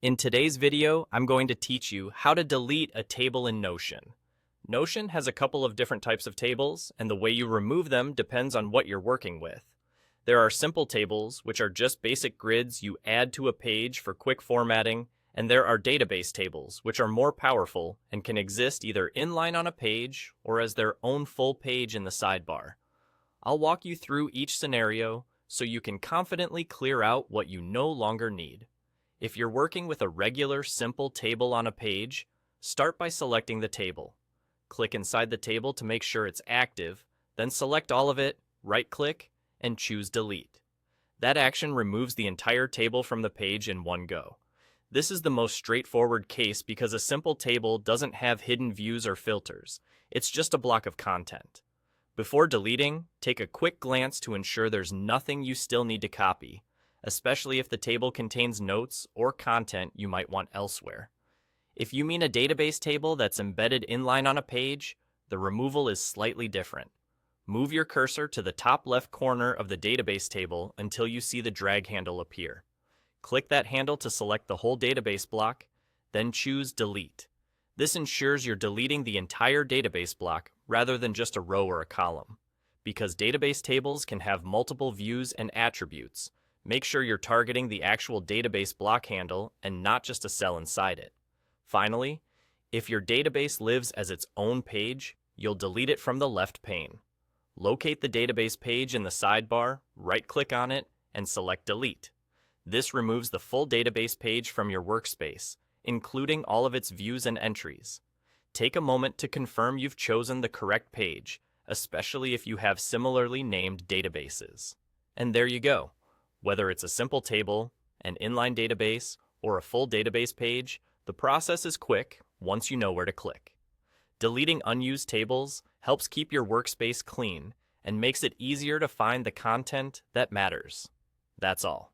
In today's video, I'm going to teach you how to delete a table in Notion. Notion has a couple of different types of tables, and the way you remove them depends on what you're working with. There are simple tables, which are just basic grids you add to a page for quick formatting, and there are database tables, which are more powerful and can exist either inline on a page or as their own full page in the sidebar. I'll walk you through each scenario so you can confidently clear out what you no longer need. If you're working with a regular, simple table on a page, start by selecting the table. Click inside the table to make sure it's active, then select all of it, right-click, and choose Delete. That action removes the entire table from the page in one go. This is the most straightforward case because a simple table doesn't have hidden views or filters. It's just a block of content. Before deleting, take a quick glance to ensure there's nothing you still need to copy, especially if the table contains notes or content you might want elsewhere. If you mean a database table that's embedded inline on a page, the removal is slightly different. Move your cursor to the top left corner of the database table until you see the drag handle appear. Click that handle to select the whole database block, then choose Delete. This ensures you're deleting the entire database block rather than just a row or a column. Because database tables can have multiple views and attributes, make sure you're targeting the actual database block handle and not just a cell inside it. Finally, if your database lives as its own page, you'll delete it from the left pane. Locate the database page in the sidebar, right-click on it, and select Delete. This removes the full database page from your workspace, including all of its views and entries. Take a moment to confirm you've chosen the correct page, especially if you have similarly named databases. And there you go. Whether it's a simple table, an inline database, or a full database page, the process is quick once you know where to click. Deleting unused tables helps keep your workspace clean and makes it easier to find the content that matters. That's all.